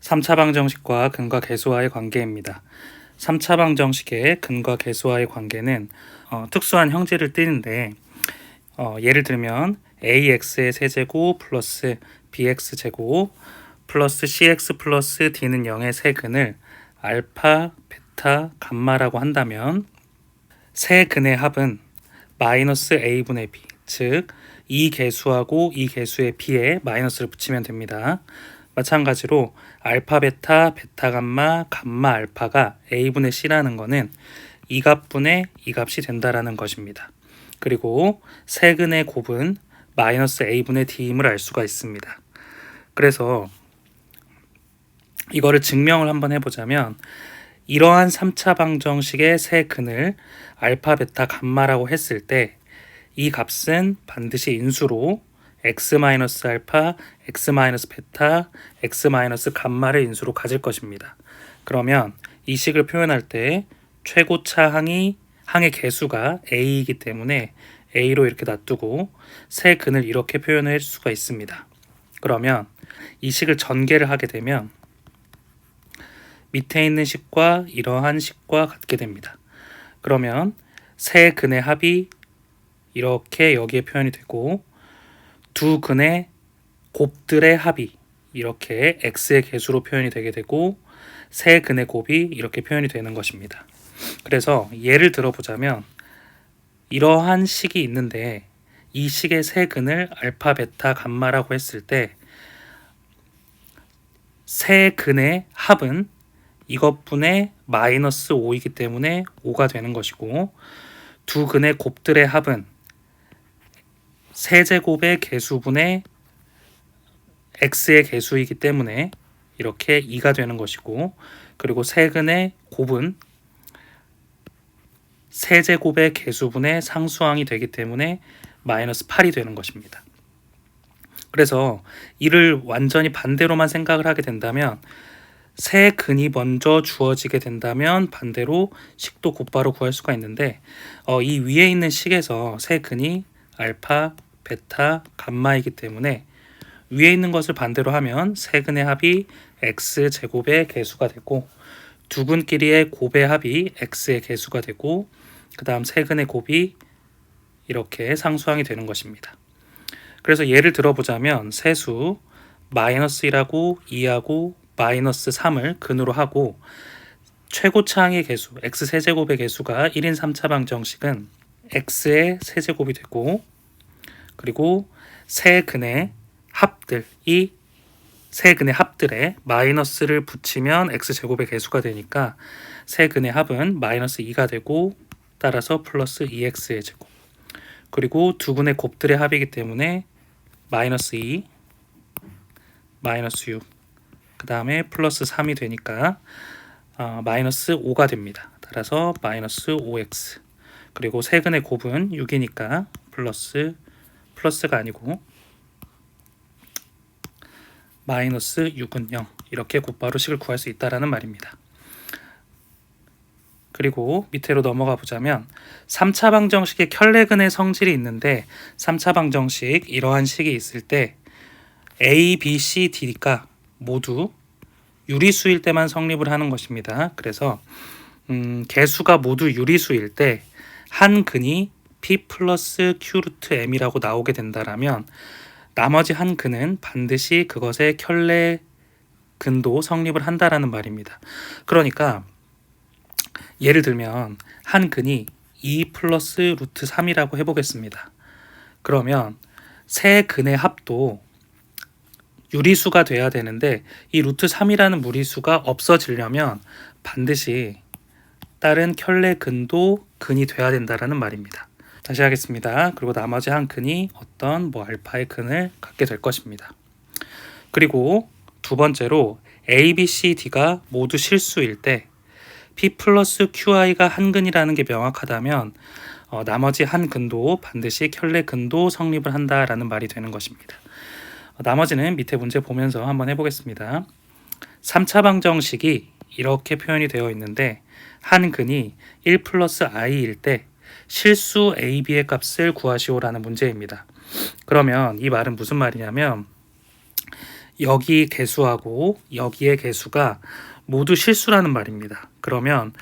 3차 방정식과 근과 계수와의 관계입니다. 3차 방정식의 근과 계수와의 관계는 특수한 형질을 띠는데 예를 들면 ax의 세제곱 플러스 bx 제곱 플러스 cx 플러스 d는 0의 세근을 알파, 베타, 감마라고 한다면 세 근의 합은 마이너스 a분의 b, 즉 이 계수하고 이 계수의 b에 마이너스를 붙이면 됩니다. 마찬가지로 알파 베타, 베타 감마, 감마 알파가 a분의 c라는 거는 이 값분의 이 값이 된다라는 것입니다. 그리고 세근의 곱은 마이너스 a분의 d임을 알 수가 있습니다. 그래서 이거를 증명을 한번 해보자면 이러한 3차 방정식의 세근을 알파, 베타, 감마라고 했을 때 이 값은 반드시 인수로 x-알파, x-베타, x-감마를 인수로 가질 것입니다. 그러면 이 식을 표현할 때 최고차 항의 개수가 a이기 때문에 a로 이렇게 놔두고 세 근을 이렇게 표현할 수가 있습니다. 그러면 이 식을 전개를 하게 되면 밑에 있는 식과 이러한 식과 같게 됩니다. 그러면 세 근의 합이 이렇게 여기에 표현이 되고 두 근의 곱들의 합이 이렇게 x의 개수로 표현이 되게 되고 세 근의 곱이 이렇게 표현이 되는 것입니다. 그래서 예를 들어보자면 이러한 식이 있는데 이 식의 세 근을 알파, 베타, 감마라고 했을 때 세 근의 합은 이것분의 마이너스 5이기 때문에 5가 되는 것이고 두 근의 곱들의 합은 세제곱의 개수분의 x의 개수이기 때문에 이렇게 2가 되는 것이고 그리고 세근의 곱은 세제곱의 개수분의 상수항이 되기 때문에 마이너스 8이 되는 것입니다. 그래서 이를 완전히 반대로만 생각을 하게 된다면 세 근이 먼저 주어지게 된다면 반대로 식도 곧바로 구할 수가 있는데 이 위에 있는 식에서 세 근이 알파, 베타, 감마이기 때문에 위에 있는 것을 반대로 하면 세 근의 합이 x제곱의 개수가 되고 두 근끼리의 곱의 합이 x의 개수가 되고 그 다음 세 근의 곱이 이렇게 상수항이 되는 것입니다. 그래서 예를 들어보자면 세수 마이너스 1하고 2하고 마이너스 3을 근으로 하고 최고차항의 개수 x세제곱의 개수가 1인 3차 방정식은 x의 세제곱이 되고 그리고 세 근의 합들에 마이너스를 붙이면 x제곱의 개수가 되니까 세 근의 합은 마이너스 2가 되고 따라서 플러스 2x의 제곱 그리고 두 근의 곱들의 합이기 때문에 마이너스 2, 마이너스 6, 그 다음에 플러스 3이 되니까 마이너스 5가 됩니다. 따라서 마이너스 5x 그리고 세 근의 곱은 6이니까 플러스가 아니고 마이너스 6은 0 이렇게 곧바로 식을 구할 수 있다라는 말입니다. 그리고 밑으로 넘어가 보자면 3차 방정식의 켤레근의 성질이 있는데 3차 방정식 이러한 식이 있을 때 A, B, C, D가 모두 유리수일 때만 성립을 하는 것입니다. 그래서 개수가 모두 유리수일 때 한 근이 P 플러스 Q 루트 M이라고 나오게 된다라면 나머지 한 근은 반드시 그것의 켤레 근도 성립을 한다라는 말입니다. 그러니까 예를 들면 한 근이 2 플러스 루트 3이라고 해보겠습니다. 그러면 세 근의 합도 유리수가 돼야 되는데 이 루트 3이라는 무리수가 없어지려면 반드시 다른 켤레 근도 근이 돼야 된다라는 말입니다. 다시 하겠습니다. 그리고 나머지 한 근이 어떤 알파의 근을 갖게 될 것입니다. 그리고 두 번째로 A, B, C, D가 모두 실수일 때 P 플러스 QI가 한 근이라는 게 명확하다면 나머지 한 근도 반드시 켤레 근도 성립을 한다라는 말이 되는 것입니다. 나머지는 밑에 문제 보면서 한번 해보겠습니다. 3차 방정식이 이렇게 표현이 되어 있는데 한 근이 1 플러스 i일 때 실수 a, b의 값을 구하시오라는 문제입니다. 그러면 이 말은 무슨 말이냐면 여기 개수하고 여기의 개수가 모두 실수라는 말입니다. 그러면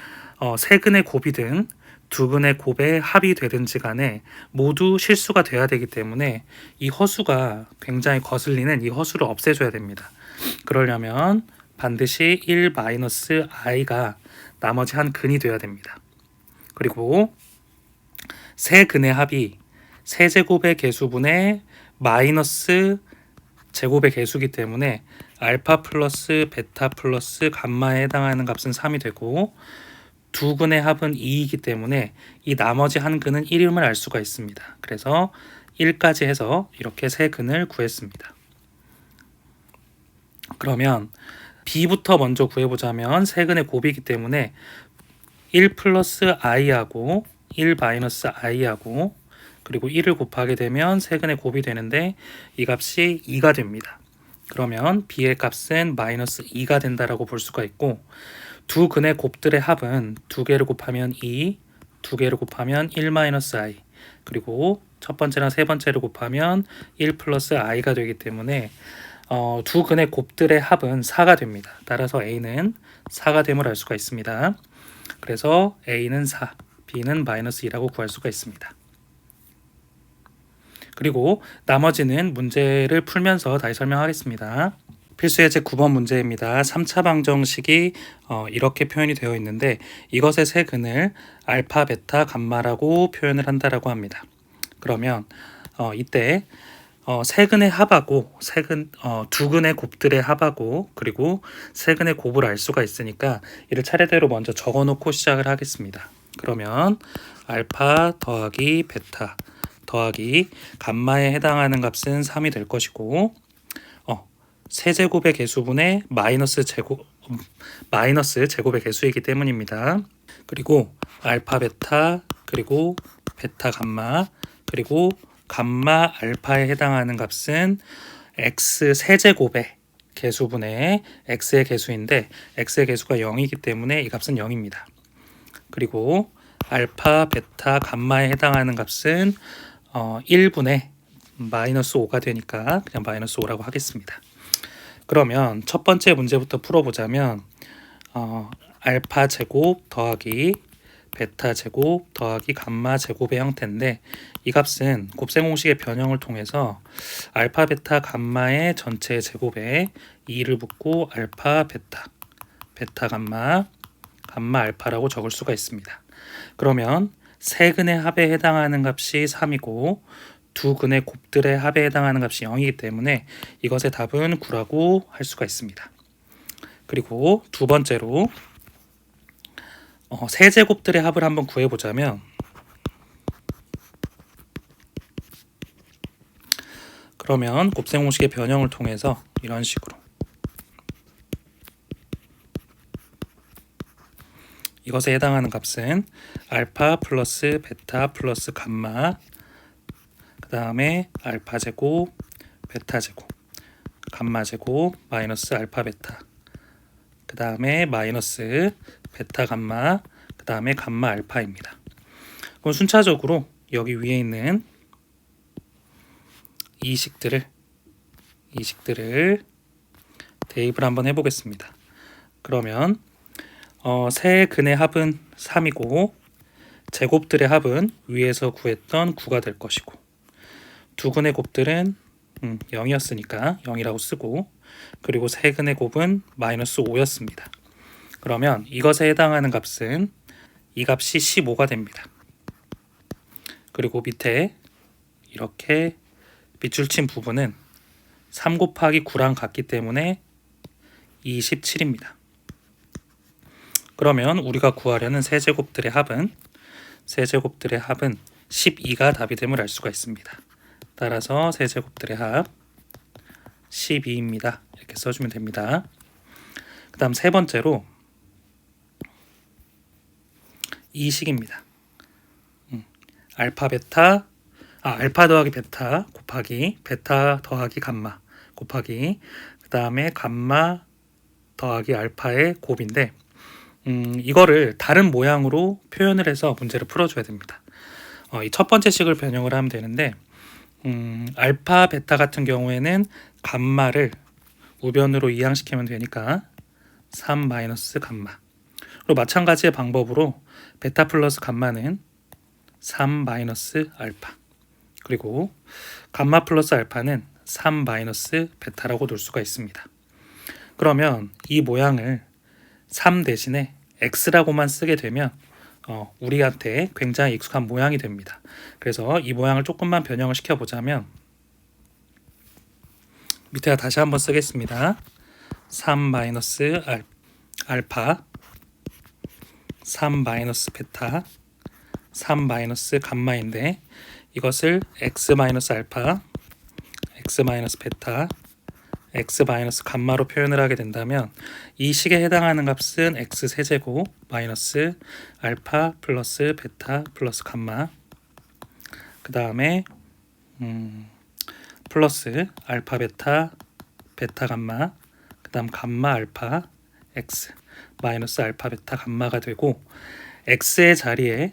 세 근의 곱이든 두 근의 곱의 합이 되든지 간에 모두 실수가 돼야 되기 때문에 이 허수가 굉장히 거슬리는 이 허수를 없애줘야 됩니다. 그러려면 반드시 1-i가 나머지 한 근이 되어야 됩니다. 그리고 세 근의 합이 세제곱의 개수분의 마이너스 제곱의 개수기 때문에 알파 플러스 베타 플러스 감마에 해당하는 값은 3이 되고 두 근의 합은 2이기 때문에 이 나머지 한 근은 1임을 알 수가 있습니다. 그래서 1까지 해서 이렇게 세 근을 구했습니다. 그러면 b부터 먼저 구해보자면 세 근의 곱이기 때문에 1 플러스 i하고 1 마이너스 i하고 그리고 1을 곱하게 되면 세 근의 곱이 되는데 이 값이 2가 됩니다. 그러면 b의 값은 마이너스 2가 된다라고 볼 수가 있고 두 근의 곱들의 합은 두 개를 곱하면 2, 두 개를 곱하면 1 마이너스 i 그리고 첫 번째랑 세 번째를 곱하면 1 플러스 i가 되기 때문에 두 근의 곱들의 합은 4가 됩니다. 따라서 a는 4가 됨을 알 수가 있습니다. 그래서 a는 4, b는 마이너스 2라고 구할 수가 있습니다. 그리고 나머지는 문제를 풀면서 다시 설명하겠습니다. 필수 예제 9번 문제입니다. 3차 방정식이 이렇게 표현이 되어 있는데 이것의 세 근을 알파, 베타, 감마라고 표현을 한다라고 합니다. 그러면 이때 세 근의 합하고 두 근의 곱들의 합하고 그리고 세 근의 곱을 알 수가 있으니까 이를 차례대로 먼저 적어놓고 시작을 하겠습니다. 그러면 알파 더하기 베타 더하기 감마에 해당하는 값은 3이 될 것이고 세제곱의 개수분의 마이너스 제곱의 개수이기 때문입니다. 그리고 알파 베타 그리고 베타 감마 그리고 감마 알파에 해당하는 값은 x 세제곱의 개수분의 x의 개수인데 x의 개수가 0이기 때문에 이 값은 0입니다. 그리고 알파 베타 감마에 해당하는 값은 1분의 마이너스 5가 되니까 그냥 마이너스 5라고 하겠습니다. 그러면 첫 번째 문제부터 풀어보자면 알파 제곱 더하기 베타 제곱 더하기 감마 제곱의 형태인데 이 값은 곱셈 공식의 변형을 통해서 알파 베타 감마의 전체 제곱에 2를 붙고 알파 베타 베타 감마 감마 알파라고 적을 수가 있습니다. 그러면 세 근의 합에 해당하는 값이 3이고 두 근의 곱들의 합에 해당하는 값이 0이기 때문에 이것의 답은 9라고 할 수가 있습니다. 그리고 두 번째로 세제곱들의 합을 한번 구해보자면 그러면 곱셈 공식의 변형을 통해서 이런 식으로 이것에 해당하는 값은 알파 플러스 베타 플러스 감마 그 다음에 알파 제곱 베타 제곱 감마 제곱 마이너스 알파 베타 그 다음에 마이너스 베타 감마 그 다음에 감마 알파입니다. 그럼 순차적으로 여기 위에 있는 이 식들을 대입을 한번 해보겠습니다. 그러면 세 근의 합은 3이고 제곱들의 합은 위에서 구했던 9가 될 것이고 두 근의 곱들은 0이었으니까 0이라고 쓰고 그리고 세 근의 곱은 마이너스 5였습니다. 그러면 이것에 해당하는 값은 이 값이 15가 됩니다. 그리고 밑에 이렇게 밑줄 친 부분은 3 곱하기 9랑 같기 때문에 27입니다. 그러면 우리가 구하려는 세제곱들의 합은 12가 답이 됨을 알 수가 있습니다. 따라서 세제곱들의 합 12입니다. 이렇게 써주면 됩니다. 그 다음 세 번째로 이 식입니다. 알파 더하기 베타 곱하기 베타 더하기 감마 곱하기 그 다음에 감마 더하기 알파의 곱인데 이거를 다른 모양으로 표현을 해서 문제를 풀어줘야 됩니다. 이 첫 번째 식을 변형을 하면 되는데 알파 베타 같은 경우에는 감마를 우변으로 이항시키면 되니까 3 마이너스 감마. 그리고 마찬가지의 방법으로 베타 플러스 감마는 3 마이너스 알파. 그리고 감마 플러스 알파는 3 마이너스 베타라고 놓을 수가 있습니다. 그러면 이 모양을 3 대신에 x라고만 쓰게 되면 우리한테 굉장히 익숙한 모양이 됩니다. 그래서 이 모양을 조금만 변형을 시켜보자면 밑에다 다시 한번 쓰겠습니다. 3 마이너스 알파 3 마이너스 베타 3 마이너스 감마인데 이것을 x 마이너스 알파 x 마이너스 베타 x 마이너스 감마로 표현을 하게 된다면 이 식에 해당하는 값은 x 세제곱 마이너스 알파 플러스 베타 플러스 감마 그 다음에 플러스 알파 베타 베타 감마 그 다음 감마 알파 x 마이너스 알파 베타 감마가 되고 x의 자리에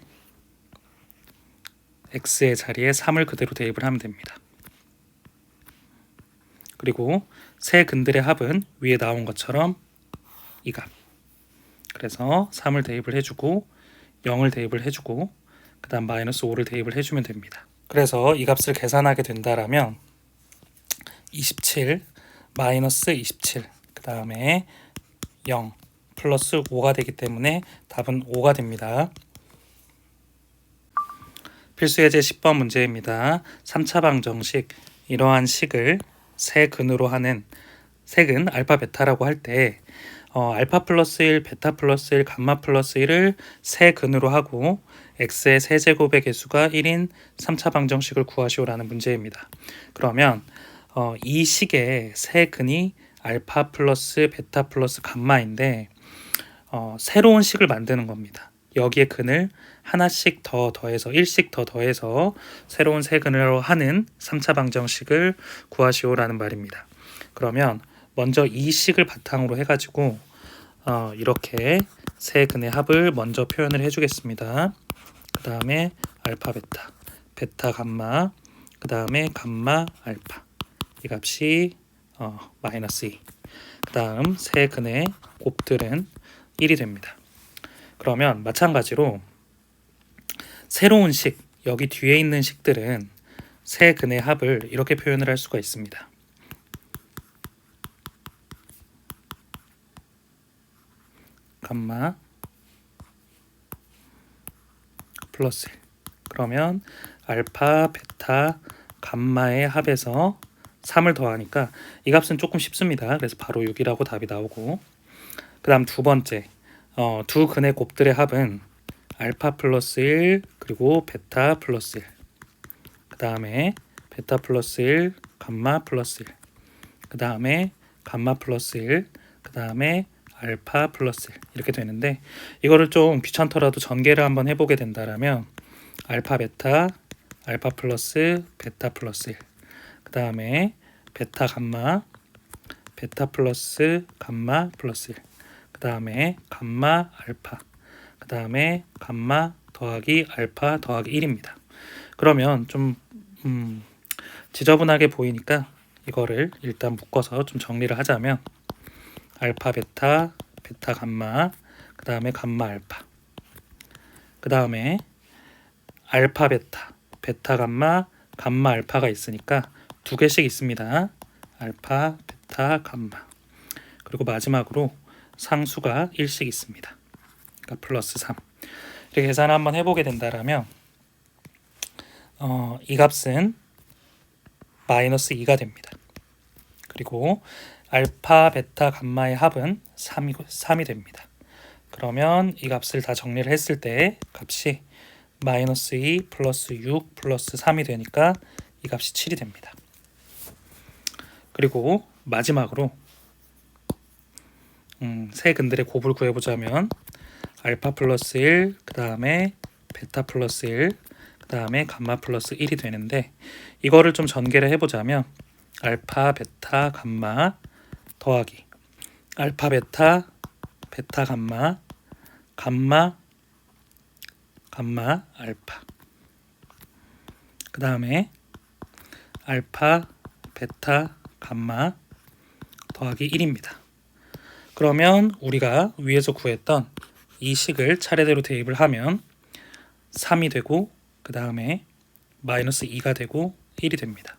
3을 그대로 대입을 하면 됩니다. 그리고 세 근들의 합은 위에 나온 것처럼 이 값. 그래서 3을 대입을 해주고 0을 대입을 해주고 그 다음 마이너스 5를 대입을 해주면 됩니다. 그래서 이 값을 계산하게 된다라면 27 마이너스 27 그 다음에 0 플러스 5가 되기 때문에 답은 5가 됩니다. 필수 예제 10번 문제입니다. 3차 방정식 이러한 식을 세 근으로 하는 색은 알파 베타라고 할 때 알파 플러스 1, 베타 플러스 1, 감마 플러스 1을 세 근으로 하고 x의 세제곱의 개수가 1인 3차 방정식을 구하시오라는 문제입니다. 그러면 이 식의 세 근이 알파 플러스 베타 플러스 감마인데 새로운 식을 만드는 겁니다. 여기에 근을 하나씩 더 더해서 1씩 더 더해서 새로운 세 근으로 하는 3차 방정식을 구하시오라는 말입니다. 그러면 먼저 이 식을 바탕으로 해가지고 이렇게 세 근의 합을 먼저 표현을 해주겠습니다. 그 다음에 알파 베타, 베타 감마, 그 다음에 감마 알파 이 값이 마이너스 2. 그 다음 세 근의 곱들은 1이 됩니다. 그러면 마찬가지로 새로운 식, 여기 뒤에 있는 식들은 세 근의 합을 이렇게 표현을 할 수가 있습니다. 감마 플러스 1. 그러면 알파, 베타, 감마의 합에서 3을 더하니까 이 값은 조금 쉽습니다. 그래서 바로 6이라고 답이 나오고 그 다음 두 번째 두 근의 곱들의 합은 알파 플러스 1 그리고 베타 플러스 1 그 다음에 베타 플러스 1 감마 플러스 1 그 다음에 감마 플러스 1 그 다음에 알파 플러스 1 이렇게 되는데 이거를 좀 귀찮더라도 전개를 한번 해보게 된다면 알파 베타 알파 플러스 베타 플러스 1 그 다음에 베타 감마 베타 플러스 감마 플러스 1 그 다음에 감마 알파 그 다음에 감마 더하기 알파 더하기 1입니다. 그러면 좀 지저분하게 보이니까 이거를 일단 묶어서 좀 정리를 하자면 알파 베타 베타 감마 그 다음에 감마 알파 그 다음에 알파 베타 베타 감마 감마 알파가 있으니까 두 개씩 있습니다. 알파 베타 감마 그리고 마지막으로 상수가 1씩 있습니다. 그러니까 플러스 3 이렇게 계산을 한번 해보게 된다면 이 값은 마이너스 2가 됩니다. 그리고 알파, 베타, 감마의 합은 3이 됩니다. 그러면 이 값을 다 정리를 했을 때 값이 마이너스 2 플러스 6 플러스 3이 되니까 이 값이 7이 됩니다. 그리고 마지막으로 세 근들의 곱을 구해보자면 알파 플러스 1, 그 다음에 베타 플러스 1, 그 다음에 감마 플러스 1이 되는데 이거를 좀 전개를 해보자면 알파, 베타, 감마 더하기 알파, 베타, 베타, 감마, 감마, 감마, 알파 그 다음에 알파, 베타, 감마 더하기 1입니다. 그러면 우리가 위에서 구했던 이 식을 차례대로 대입을 하면 3이 되고 그 다음에 마이너스 2가 되고 1이 됩니다.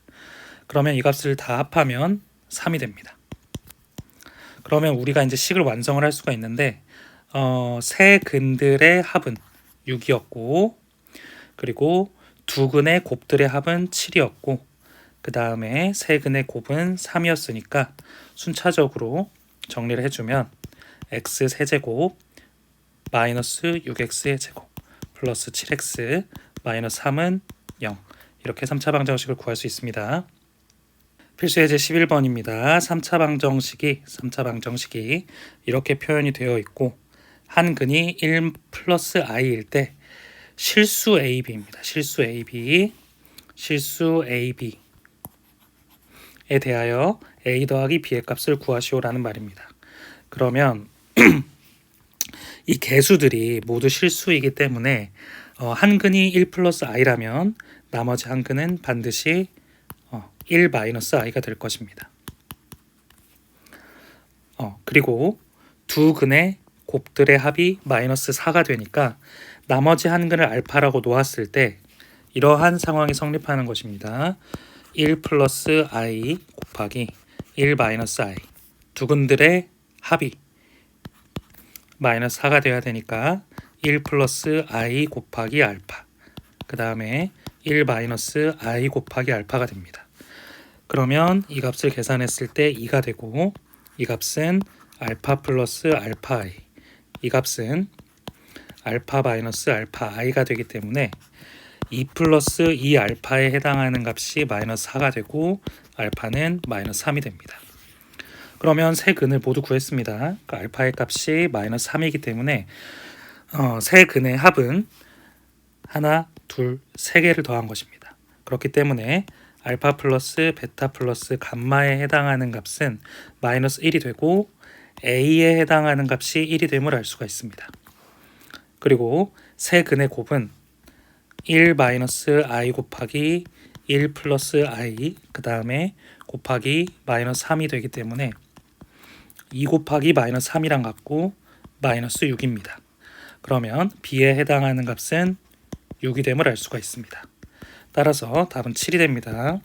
그러면 이 값을 다 합하면 3이 됩니다. 그러면 우리가 이제 식을 완성을 할 수가 있는데 세 근들의 합은 6이었고 그리고 두 근의 곱들의 합은 7이었고 그 다음에 세 근의 곱은 3이었으니까 순차적으로 정리를 해주면 x 세제곱 마이너스 6x의 제곱 플러스 7x 마이너스 3은 0 이렇게 3차 방정식을 구할 수 있습니다. 필수 예제 11번입니다. 3차 방정식이 이렇게 표현이 되어 있고 한 근이 1 플러스 i일 때 실수 AB입니다. 실수 AB에 대하여 A 더하기 B의 값을 구하시오라는 말입니다. 그러면 이 개수들이 모두 실수이기 때문에 한 근이 1 플러스 i라면 나머지 한 근은 반드시 1 마이너스 i가 될 것입니다. 그리고 두 근의 곱들의 합이 마이너스 4가 되니까 나머지 한 근을 알파라고 놓았을 때 이러한 상황이 성립하는 것입니다. 1 플러스 i 곱하기 1 마이너스 i 두 근들의 합이 마이너스 4가 되어야 되니까 1 플러스 i 곱하기 알파 그 다음에 1 마이너스 i 곱하기 알파가 됩니다. 그러면 이 값을 계산했을 때 2가 되고 이 값은 알파 플러스 알파 i 이 값은 알파 마이너스 알파 i가 되기 때문에 2 플러스 2 알파에 해당하는 값이 마이너스 4가 되고 알파는 마이너스 3이 됩니다. 그러면 세 근을 모두 구했습니다. 그 알파의 값이 마이너스 3이기 때문에 세 근의 합은 하나, 둘, 세 개를 더한 것입니다. 그렇기 때문에 알파 플러스 베타 플러스 감마에 해당하는 값은 마이너스 1이 되고 A에 해당하는 값이 1이 됨을 알 수가 있습니다. 그리고 세 근의 곱은 1 마이너스 i 곱하기 1 플러스 i 그 다음에 곱하기 마이너스 3이 되기 때문에 2 곱하기 마이너스 3이랑 같고 마이너스 6입니다. 그러면 B에 해당하는 값은 6이 됨을 알 수가 있습니다. 따라서 답은 7이 됩니다.